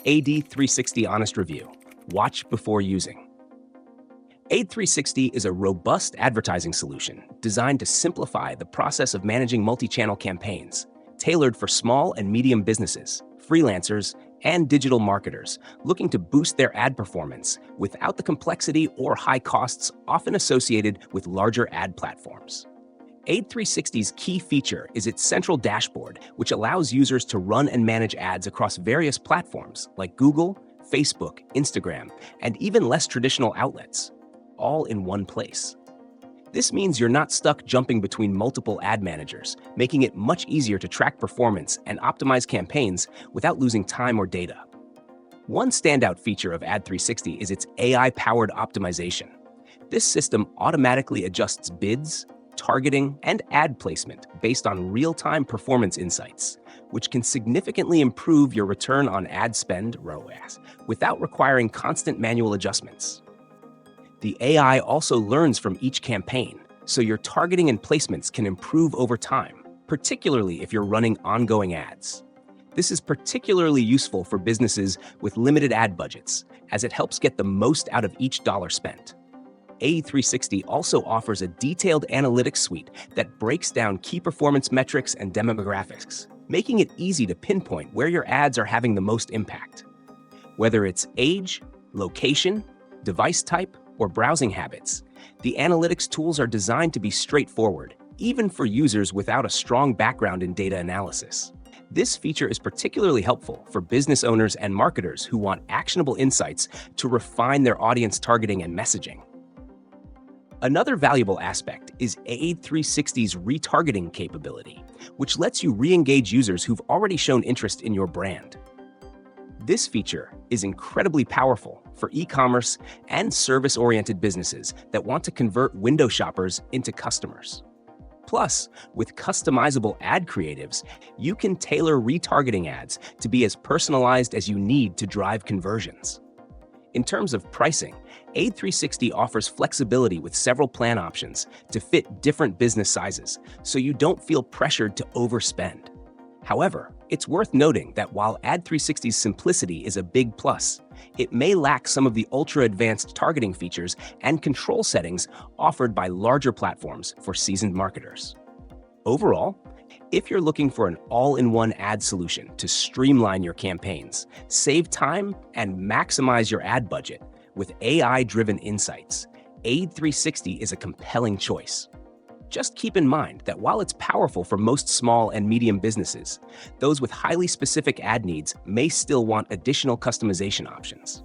AD360 Honest Review. Watch before using. Ad360 is a robust advertising solution designed to simplify the process of managing multi-channel campaigns, tailored for small and medium businesses, freelancers, and digital marketers looking to boost their ad performance without the complexity or high costs often associated with larger ad platforms. Ad360's key feature is its central dashboard, which allows users to run and manage ads across various platforms like Google, Facebook, Instagram, and even less traditional outlets, all in one place. This means you're not stuck jumping between multiple ad managers, making it much easier to track performance and optimize campaigns without losing time or data. One standout feature of Ad360 is its AI-powered optimization. This system automatically adjusts bids, targeting, and ad placement based on real-time performance insights, which can significantly improve your return on ad spend (ROAS) without requiring constant manual adjustments. The AI also learns from each campaign, so your targeting and placements can improve over time, particularly if you're running ongoing ads. This is particularly useful for businesses with limited ad budgets, as it helps get the most out of each dollar spent. Ad360 also offers a detailed analytics suite that breaks down key performance metrics and demographics, making it easy to pinpoint where your ads are having the most impact. Whether it's age, location, device type, or browsing habits, the analytics tools are designed to be straightforward, even for users without a strong background in data analysis. This feature is particularly helpful for business owners and marketers who want actionable insights to refine their audience targeting and messaging. Another valuable aspect is Ad360's retargeting capability, which lets you re-engage users who've already shown interest in your brand. This feature is incredibly powerful for e-commerce and service-oriented businesses that want to convert window shoppers into customers. Plus, with customizable ad creatives, you can tailor retargeting ads to be as personalized as you need to drive conversions. In terms of pricing, Ad360 offers flexibility with several plan options to fit different business sizes, so you don't feel pressured to overspend. However, it's worth noting that while Ad360's simplicity is a big plus, it may lack some of the ultra-advanced targeting features and control settings offered by larger platforms for seasoned marketers. Overall, if you're looking for an all-in-one ad solution to streamline your campaigns, save time, and maximize your ad budget with AI-driven insights, Ad360 is a compelling choice. Just keep in mind that while it's powerful for most small and medium businesses, those with highly specific ad needs may still want additional customization options.